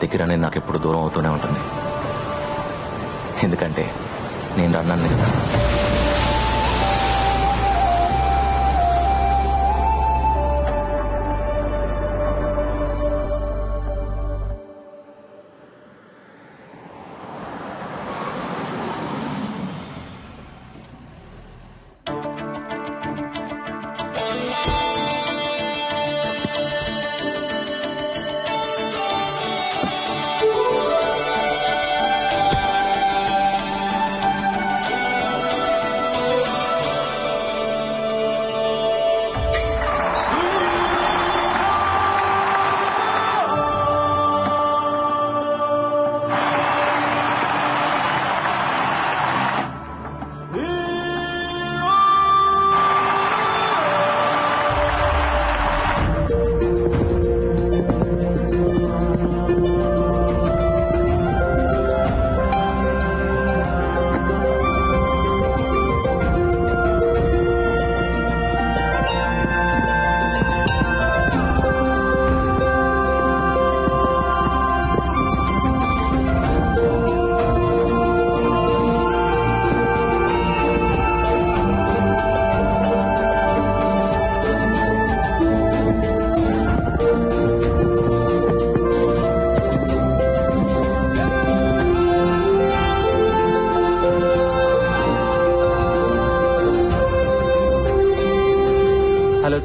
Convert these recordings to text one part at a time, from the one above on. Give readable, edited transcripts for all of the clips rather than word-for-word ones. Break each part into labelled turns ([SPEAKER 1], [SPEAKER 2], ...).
[SPEAKER 1] దగ్గరనే నాకు ఎప్పుడు దూరం అవుతూనే ఉంటుంది. ఎందుకంటే నేను రన్నాను కదా.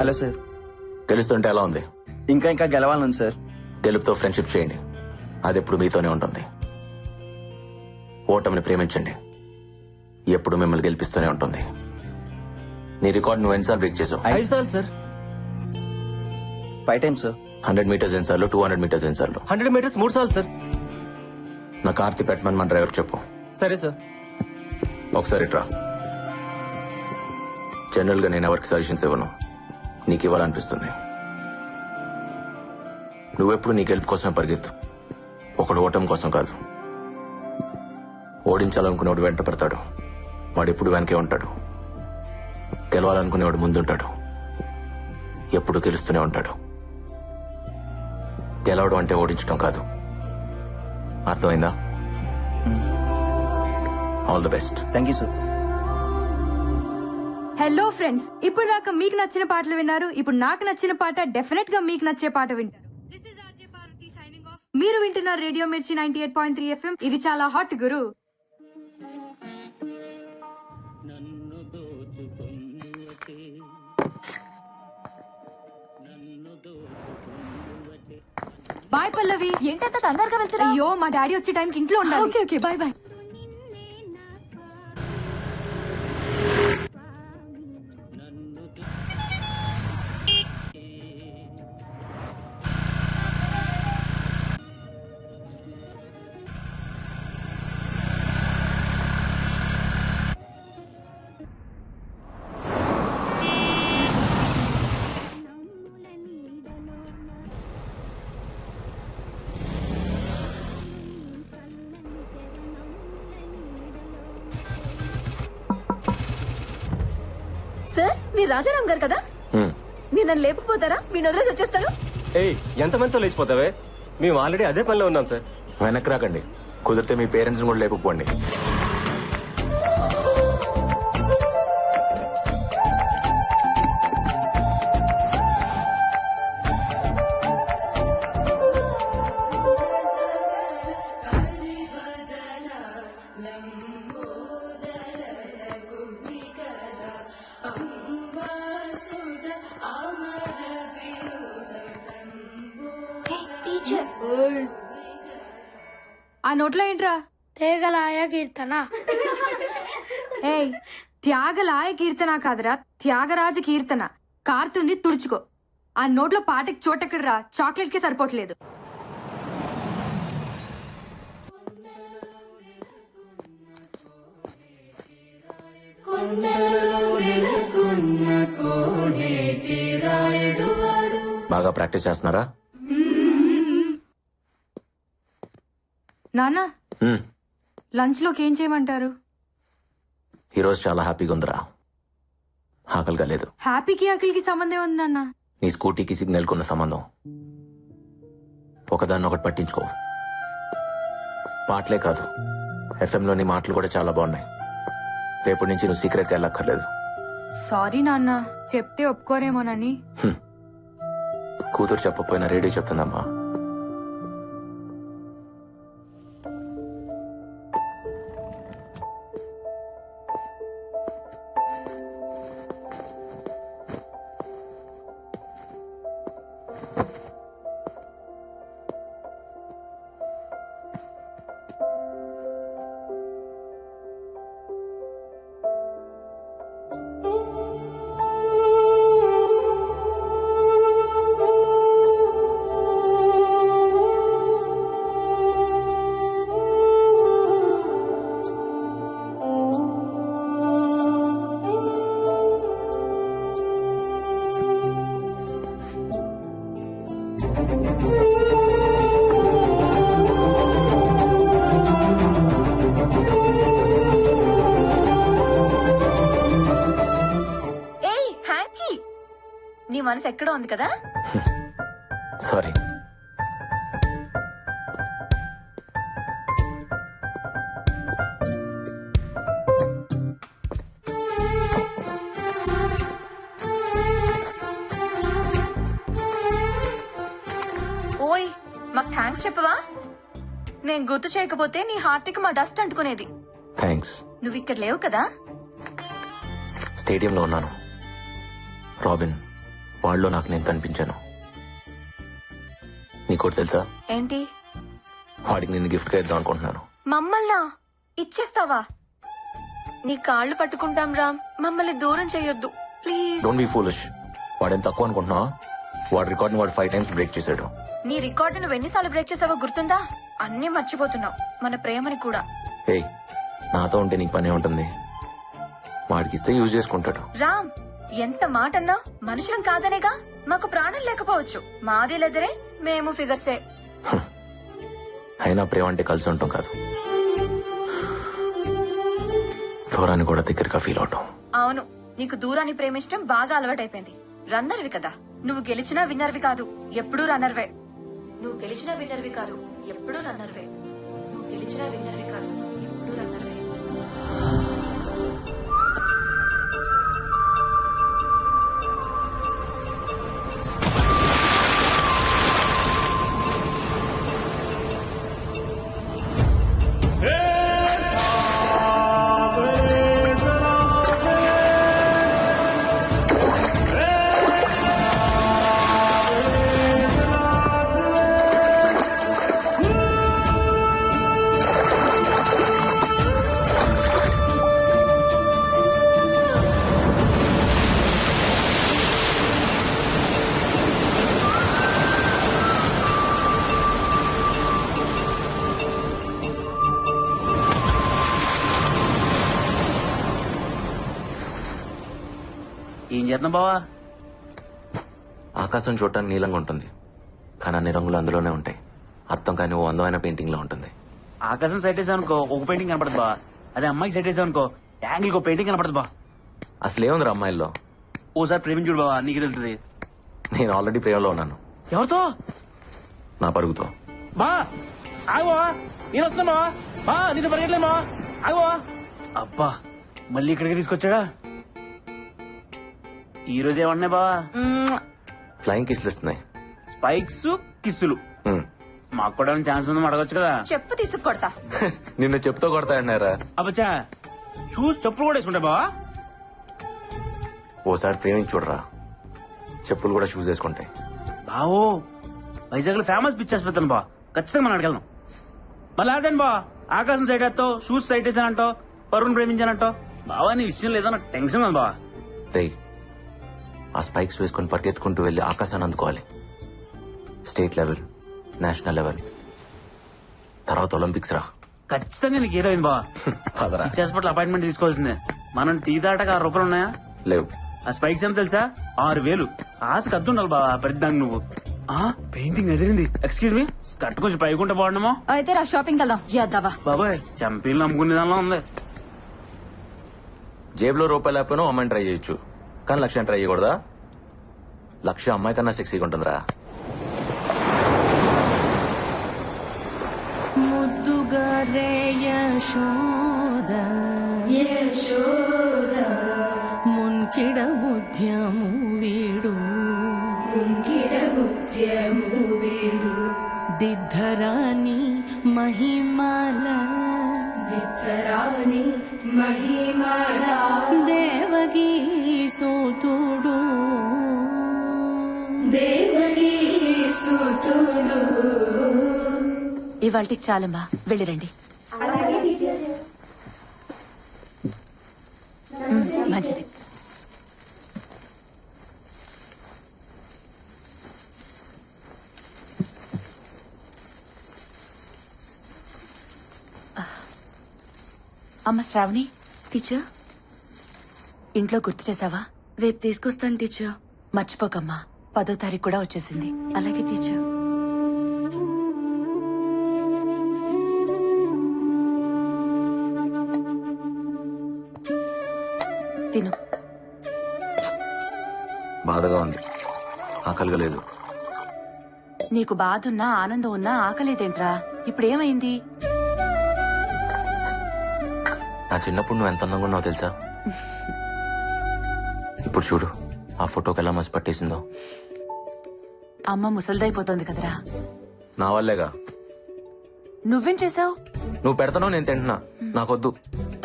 [SPEAKER 2] Hello sir.
[SPEAKER 1] గెలుస్తుంటే ఎలా ఉంది?
[SPEAKER 2] ఇంకా గెలవాలను సార్.
[SPEAKER 1] గెలుపుతో ఫ్రెండ్షిప్ చేయండి, అది ఎప్పుడు మీతోనే ఉంటుంది. ఓటమిని ప్రేమించండి, ఎప్పుడు మిమ్మల్ని గెలిపిస్తూనే ఉంటుంది. నీ రికార్డ్ నువ్వు ఎన్నిసార్లు బ్రేక్ చేసావు?
[SPEAKER 2] 5 సార్లు సార్. 5 times sir.
[SPEAKER 1] 100 మీటర్స్ ఎన్నిసార్లు, 200 మీటర్స్ ఎన్నిసార్లు?
[SPEAKER 2] 100 మీటర్స్ 3 సార్లు సార్.
[SPEAKER 1] నా కార్తీ పెట్టమని మన డ్రైవర్ చెప్పు.
[SPEAKER 2] సరే సార్.
[SPEAKER 1] ఒకసారి ఇట్రా. జనరల్ గా నేను ఎవరికి సజెషన్స్ ఇవ్వను, నీకు ఇవ్వాలనిపిస్తుంది. నువ్వెప్పుడు నీ గెలుపు కోసమే పరిగెత్తు, ఒకడు ఓటమి కోసం కాదు. ఓడించాలనుకునేవాడు వెంట పెడతాడు, వాడు ఎప్పుడు వెనకే ఉంటాడు. గెలవాలనుకునేవాడు ముందుంటాడు, ఎప్పుడు గెలుస్తూనే ఉంటాడు. గెలవడం అంటే ఓడించడం కాదు, అర్థమైందా? All the best.
[SPEAKER 2] Thank you sir.
[SPEAKER 3] Hello friends, ఇప్పుడు దాకా మీకు నచ్చిన పాటలు విన్నారు. ఇప్పుడు నాకు నచ్చిన పాట డెఫినెట్ గా మీకు నచ్చే పాట వింటారు. మీరు వింటున్నారు రేడియో మిర్చి 98.3 FM. ఇది చాలా హాట్ గురు. బాయ్ పల్లవి.
[SPEAKER 4] ఏంటంత తొందరగా వెళ్తున్నా?
[SPEAKER 3] అయ్యో, మా డాడీ వచ్చే టైంకి ఇంట్లో ఉండాలి.
[SPEAKER 4] Okay okay, bye bye. Sir, మీరు రాజారాం గారు కదా? మీరు నన్ను లేపుకుపోతారా? మీరు వదిలేసి వచ్చేస్తారు.
[SPEAKER 2] ఏయ్, ఎంతమందితో లేచిపోతావే? మేము ఆల్రెడీ అదే పనిలో ఉన్నాం సార్.
[SPEAKER 1] వెనక్కి రాకండి, కుదిరితే మీ పేరెంట్స్ కూడా లేపుకోండి.
[SPEAKER 3] ఆ నోట్లో ఏంట్రా?
[SPEAKER 4] తేగలాయ కీర్తన.
[SPEAKER 3] ఏయ్, త్యాగలాయ కీర్తన కాదురా, త్యాగరాజ కీర్తన. కారుతుంది, తుడుచుకో. ఆ నోట్లో పాటకి చోటెక్కడరా, చాక్లెట్ కి సరిపోవట్లేదు.
[SPEAKER 1] బాగా ప్రాక్టీస్ చేస్తున్నారా?
[SPEAKER 3] నాన్న, లంచ్ లోకి ఏం చేయమంటారు?
[SPEAKER 1] ఈరోజు చాలా హ్యాపీగా ఉందిరా, ఆకలిగా లేదు.
[SPEAKER 3] హ్యాపీకి ఆకలికి సంబంధం ఉంది నాన్న.
[SPEAKER 1] నీ స్కూటీకి సిగ్నల్ కున్న సంబంధం. ఒకదాన్ని ఒకటి పట్టించుకో, మాటలే కాదు, ఎఫ్ఎంలోని మాటలు కూడా చాలా బాగున్నాయి. రేపటి నుంచి నువ్వు సీక్రెట్గా వెళ్ళక్కర్లేదు.
[SPEAKER 3] సారీ నాన్న, చెప్తే ఒప్పుకోరేమోనని.
[SPEAKER 1] కూతురు చెప్పకపోయినా రేడియో చెప్తుందమ్మా.
[SPEAKER 4] ఏయ్ హ్యాంకీ, నీ మనసు ఎక్కడో ఉంది కదా.
[SPEAKER 1] సారీ.
[SPEAKER 4] ఓయ్, మాకు థ్యాంక్స్ చెప్పవా? నేను గుర్తు చేయకపోతే నీ హార్ట్కి మా డస్ట్ అంటుకునేది.
[SPEAKER 1] థ్యాంక్స్.
[SPEAKER 4] నువ్వు ఇక్కడ లేవు కదా.
[SPEAKER 1] స్టేడియంలో ఉన్నాను. రాబిన్ వాళ్ళలో నాకు నేను కనిపించాను. నీకోటి తెలుసా?
[SPEAKER 4] ఏంటి?
[SPEAKER 1] వాడికి నిన్ను గిఫ్ట్గా ఇద్దాం అనుకుంటున్నాను.
[SPEAKER 4] మమ్మల్నా ఇచ్చేస్తావా? నీ కాళ్ళు పట్టుకుంటాం రామ్, మమ్మల్ని దూరం చేయొద్దు ప్లీజ్.
[SPEAKER 1] Don't be foolish. వాడేం తక్కువ అనుకుంటున్నావా? వాడి రికార్డ్ వాడు 5 times బ్రేక్ చేశాడు.
[SPEAKER 4] నీ రికార్డు నువ్వు ఎన్నిసార్లు బ్రేక్ చేసావో గుర్తుందా? అన్నీ మర్చిపోతున్నావు, మన ప్రేమని కూడా.
[SPEAKER 1] ఏయ్, నాతో ఉంటే నీకు పనే ఉంటుంది. వాడికి ఇస్తే యూజ్ చేసుకుంటాడు.
[SPEAKER 4] రామ్, ఎంత మాట అన్నా మనుషులం కాదనేగా. మాకు ప్రాణం లేకపోవచ్చు, మాది లెదరే, మేము ఫిగర్సే.
[SPEAKER 1] అయినా ప్రేమ అంటే కలిసి ఉంటాం కాదు, దూరాన్ని కూడా దగ్గరగా ఫీల్ అవటం.
[SPEAKER 4] అవును, నీకు దూరాన్ని ప్రేమించడం బాగా అలవాటైపోయింది. రన్నర్వి కదా నువ్వు. గెలిచినా విన్నర్వి కాదు, ఎప్పుడూ రన్నర్వే. నువ్వు గెలిచినా విన్నర్వి కాదు, ఎప్పుడూ రన్నర్వే. నువ్వు గెలిచినా విన్నర్వి కాదు, ఎప్పుడూ రన్నర్వే.
[SPEAKER 5] ఏం చేస్తున్నావు బావా?
[SPEAKER 1] ఆకాశం చూడటానికి నీలంగా ఉంటుంది, కానీ అన్ని రంగులు అందులోనే ఉంటాయి. అర్థం కాని ఓ అందమైన పెయింటింగ్ లో ఉంటుంది.
[SPEAKER 5] ఆకాశం సెట్ వేసావు అనుకో ఒక పెయింటింగ్ కనపడదు బా. అదే అమ్మాయికి సెట్ వేసావు అనుకో యాంగిల్ ఒక పెయింటింగ్ కనపడదు బా.
[SPEAKER 1] అసలు ఏముంది అమ్మాయిల్లో?
[SPEAKER 5] ఓసారి ప్రేమించుడు బావా, నీకు తెలుస్తుంది.
[SPEAKER 1] నేను ఆల్రెడీ ప్రేమలో ఉన్నాను.
[SPEAKER 5] ఎవరితో?
[SPEAKER 1] నా పరుగుతో.
[SPEAKER 5] బా ఆగో, నేను వస్తున్నా బా, నీతో పరిగెట్లేమా? ఆగో. అబ్బా, మళ్ళీ ఇక్కడికి తీసుకొచ్చాడా? ఈ రోజు ఏమన్నాయి బావా?
[SPEAKER 1] ఫ్లయింగ్ కిస్లు ఇస్తున్నాయి.
[SPEAKER 5] స్పైక్స్ కిస్సులు.
[SPEAKER 1] హ్మ్.
[SPEAKER 5] మాకు కూడా ఛాన్స్ ఉందని అడగొచ్చు కదా.
[SPEAKER 4] చెప్పు తీసుకొడతా.
[SPEAKER 1] నిన్ను చెప్తూ కొడతాయన్నారా?
[SPEAKER 5] అబ్బచ్చా, షూస్ చెప్పులు కూడా వేసుకుంటా బావా.
[SPEAKER 1] ఓసారి ప్రేమించి చూడరా, చెప్పులు కూడా షూస్ వేసుకుంటాయి.
[SPEAKER 5] బావో, వైజాగ్ లో ఫేమస్ పిక్చర్స్ పెడతాను బా, ఖచ్చితంగా మనం అడగలను. మళ్ళీ అదేం బా, ఆకాశం సైడ్ వేస్తావు, షూస్ సైడ్ వేసానంటావు, పరుణ్ ప్రేమించానంటావు. బావా నీ విషయం లేదా, నాకు టెన్షన్ ఉంది బా.
[SPEAKER 1] రేయ్, ఆ స్పైక్స్ వేసుకుని పరిగెత్తుకుంటూ వెళ్లి ఆకాశాన్ని అందుకోవాలి. స్టేట్ లెవెల్, నేషనల్ లెవెల్, తర్వాత ఒలింపిక్స్ రా.
[SPEAKER 5] ఖచ్చితంగా నీకు ఏదో అయింది బా.
[SPEAKER 1] పదరా.
[SPEAKER 5] పిక్చర్స్ పట్ల అపాయింట్మెంట్ తీసుకోవాల్సిందే. మనం టీ దాటగా 6 రూపాయలు ఉన్నాయా?
[SPEAKER 1] లేవు.
[SPEAKER 5] ఆ స్పైక్స్ ఎంత తెలుసా? 6,000. ఆశకు అద్దు ఉండాలి బావా ప్రతిదానికి నువ్వు. పెయింటింగ్ ఎదిరింది. ఎక్స్క్యూజ్ మీ, కట్టు కొంచెం పైకుంటే బాగున్నామో.
[SPEAKER 3] అయితే రా షాపింగ్ వెళ్దాం. యాదవా
[SPEAKER 5] బాబాయ్, చంపీలు నమ్ముకునే దానిలో ఉంది.
[SPEAKER 1] జేబులో రూపాయలు లేకపోయినా అమ్మాయిని ట్రై చేయొచ్చు, కానీ లక్ష్యాన్ని ట్రై చేయకూడదా? లక్ష్య అమ్మాయి కన్నా సెక్సీగా ఉంటుందిరా.
[SPEAKER 6] ಬಾರೆ ಯಶೋದ ಮುನ್ಕಿಡ ಬುದ್ಧ್ಯಮು ವೀಡು ದಿದ್ಧರಾಣಿ ಮಹಿಮಾಲ ದೇವಗೀ ಸೋತುಡು
[SPEAKER 4] ఇవాళకి చాలమ్మా వెళ్ళిరండి మంచిది అమ్మ శ్రావణి
[SPEAKER 7] టీచర్
[SPEAKER 4] ఇంట్లో గుర్తు చేసావా
[SPEAKER 7] రేపు తీసుకొస్తాను టీచర్.
[SPEAKER 4] మర్చిపోకమ్మా 10వ తారీఖు కూడా వచ్చేసింది
[SPEAKER 7] అలాగే టీచర్.
[SPEAKER 4] తిను
[SPEAKER 1] బాధగా ఉంది, ఆకలిగా లేదు.
[SPEAKER 4] నీకు బాధ ఉన్నా ఆనందం ఉన్నా ఆకలేదేంట్రా ఇప్పుడేమైంది
[SPEAKER 1] నా చిన్నప్పుడు నువ్వు ఎంత అందంగా ఉన్నావు తెలుసా? ఇప్పుడు చూడు ఆ ఫోటోకి ఎలా మసి పట్టేసిందో.
[SPEAKER 4] అమ్మ ముసలిదైపోతుంది కదరా
[SPEAKER 1] నా వల్లేగా.
[SPEAKER 4] నువ్వేం చేసావు
[SPEAKER 1] నువ్వు పెడతానో నేను తింటున్నా, నాకొద్దు.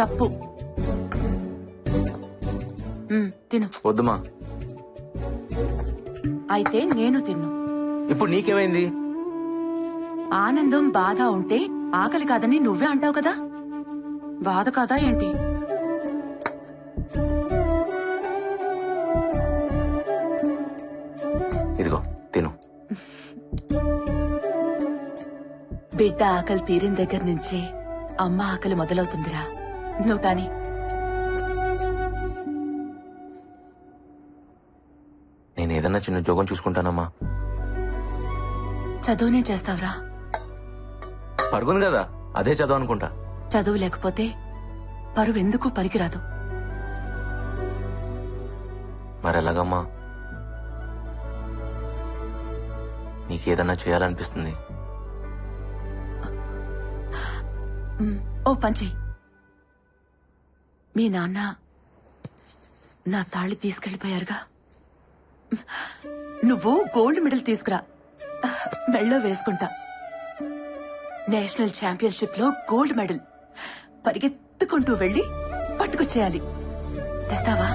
[SPEAKER 4] తప్పు తిను
[SPEAKER 1] వద్దుమా.
[SPEAKER 4] అయితే నేను తిన్ను
[SPEAKER 1] ఇప్పుడు నీకేమైంది?
[SPEAKER 4] ఆనందం బాధ ఉంటే ఆకలి కాదని నువ్వే అంటావు కదా, బాధ కాదా ఏంటి?
[SPEAKER 1] ఇదిగో తిను.
[SPEAKER 4] బిడ్డ ఆకలి తీరిన దగ్గర నుంచే అమ్మ ఆకలి మొదలవుతుందిరా. నువ్వు కాని
[SPEAKER 1] నేను ఏదన్నా చిన్న జోగం చూసుకుంటానమ్మా.
[SPEAKER 4] చదువునే చేస్తావురా.
[SPEAKER 1] పరుగును కదా, అదే చదువు అనుకుంటా.
[SPEAKER 4] చదువు లేకపోతే పరువు ఎందుకు పనికిరాదు.
[SPEAKER 1] మరెలాగమ్మా? నీకేదన్నా చేయాలనిపిస్తుంది.
[SPEAKER 4] ఓ పంచి, మీ నాన్న నా తాళి తీసుకెళ్లిపోయారుగా, నువ్వు గోల్డ్ మెడల్ తీసుకురా, మెళ్ళో వేసుకుంటా. నేషనల్ ఛాంపియన్షిప్ లో గోల్డ్ మెడల్ పరిగెత్తుకుంటూ వెళ్లి పట్టుకొచ్చేయాలి. తెస్తావా?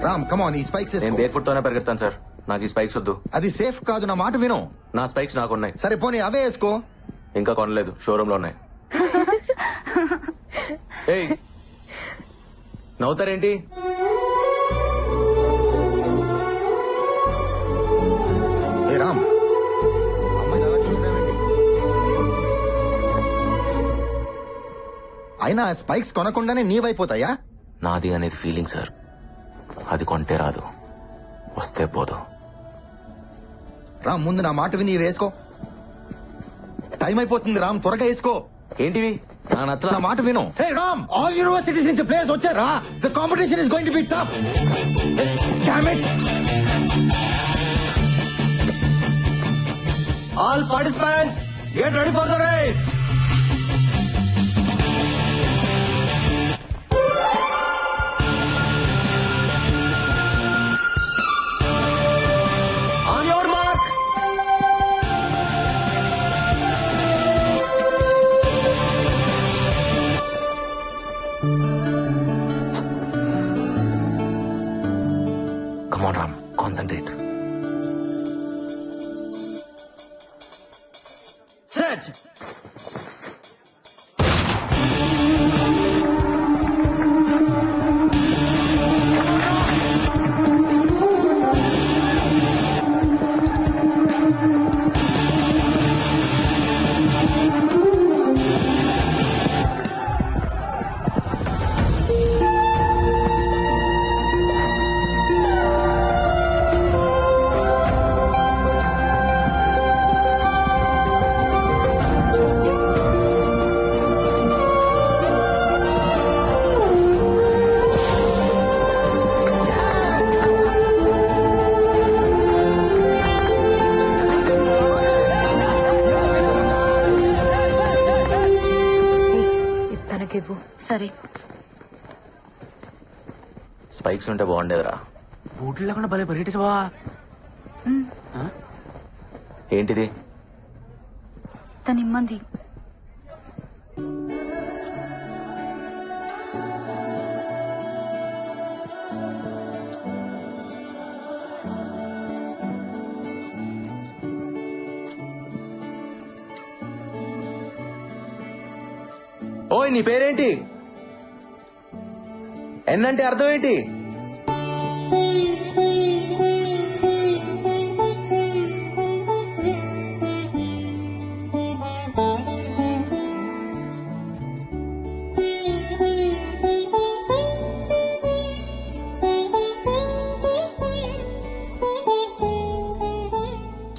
[SPEAKER 8] రామ్ కమాన్, ఈ స్పైక్స్
[SPEAKER 1] నేను బేర్ ఫుట్ తోనే పరిగెడతాను సార్, నాకు ఈ స్పైక్స్ వద్దు.
[SPEAKER 8] అది సేఫ్ కాదు, నా మాట విను.
[SPEAKER 1] నా స్పైక్స్ నాకున్నాయి.
[SPEAKER 8] సరే పోనీ అవే వేసుకో.
[SPEAKER 1] ఇంకా కొనలేదు, షోరూమ్ లో ఉన్నాయి. ఏయ్, నవ్వుతారేంటి?
[SPEAKER 8] ఏ రామ్, అమ్మాయిని అలా చూస్తున్నావేంటి? అయినా స్పైక్స్ కొనకుండానే నీవైపోతాయా?
[SPEAKER 1] నాది అనేది ఫీలింగ్ సార్, అది కొంటే రాదు, వస్తే పోదు.
[SPEAKER 8] రామ్ ముందు నా మాట విని ఇవి వేసుకో. టైం అయిపోతుంది రామ్, త్వరగా వేసుకో.
[SPEAKER 1] ఏంటివి? నా నచ్చల.
[SPEAKER 8] నా మాట విను. హే రామ్, ఆల్ యూనివర్సిటీస్ నుంచి ప్లేయర్స్ వచ్చారా? The competition is going to be tough. Damn it. All participants get ready for the race. On your mark.
[SPEAKER 1] Come on, Ram. Concentrate.
[SPEAKER 8] Set.
[SPEAKER 1] Spikes ఉంటే బాగుండేదిరా.
[SPEAKER 5] బూట్లు లేకుండా భలే పరిగెట్టేసి బా.
[SPEAKER 1] ఏంటిది?
[SPEAKER 4] తన ఇమ్మంది.
[SPEAKER 1] ఓయ్ నీ పేరేంటి? ఎన్నంటే అర్థం ఏంటి?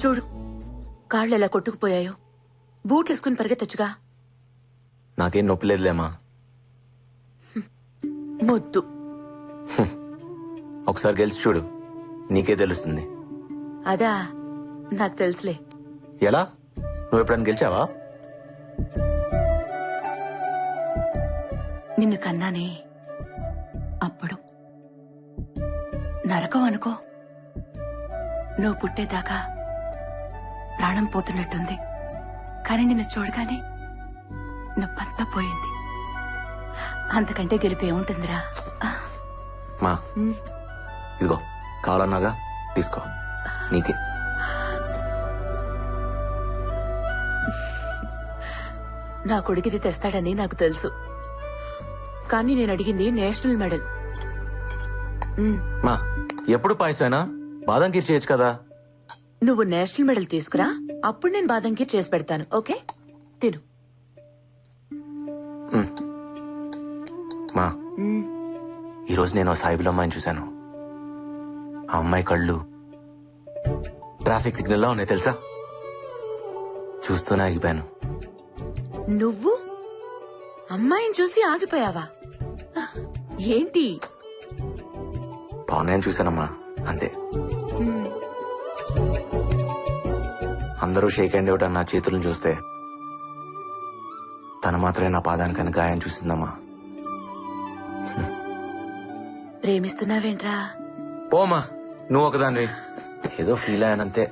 [SPEAKER 7] చూడు కాళ్ళు ఎలా కొట్టుకుపోయాయో. బూట్లు వేసుకుని పరిగెత్తచ్చుగా.
[SPEAKER 1] నాకేం నొప్పి లేదులేమా.
[SPEAKER 7] మొద్దు.
[SPEAKER 1] ఒకసారి గెలిచి చూడు, నీకే తెలుస్తుంది.
[SPEAKER 7] అదా నాకు తెలుసులే.
[SPEAKER 1] ఎలా? నువ్వు ఎప్పుడైనా గెలిచావా?
[SPEAKER 7] నిన్ను కన్నానే అప్పుడు. నరకం అనుకో. నువ్వు పుట్టేదాకా ప్రాణం పోతున్నట్టుంది. కానీ నిన్ను చూడగానే నొప్పంతా పోయింది. అంతకంటే గెలిపి ఏముంటుందిరా.
[SPEAKER 1] మా ఇదిగో కావాలన్నాగా తీసుకో, నీకే.
[SPEAKER 7] నా కొడుకిది తెస్తాడని నాకు తెలుసు. కానీ నేను అడిగింది నేషనల్ మెడల్.
[SPEAKER 1] మా ఎప్పుడు పాయసమేనా? బాదం కీర్ చేయొచ్చు కదా.
[SPEAKER 7] నువ్వు నేషనల్ మెడల్ తీసుకురా, అప్పుడు నేను బాదం కీర్ చేసి పెడతాను. ఓకే, తిను.
[SPEAKER 1] మా ఈరోజు నేను సాయిబుల్ అమ్మాయిని చూశాను. ఆ అమ్మాయి కళ్ళు ట్రాఫిక్ సిగ్నల్ లా ఉన్నాయి తెలుసా. చూస్తూనే ఆగిపోయాను.
[SPEAKER 7] నువ్వు అమ్మాయిని చూసి ఆగిపోయావా? ఏంటి?
[SPEAKER 1] బాగున్నాయని చూశానమ్మా, అంతే. అందరూ షేక్ హ్యాండ్ ఇవ్వడం నా చేతులను చూస్తే తను మాత్రమే నా పాదానికని గాయం చూసిందమ్మా.
[SPEAKER 7] ప్రేమిస్తున్నావేంట్రా?
[SPEAKER 1] పోమా, నువ్వు ఒకదాన్ని. ఏదో ఫీల్ అయ్యానంతే.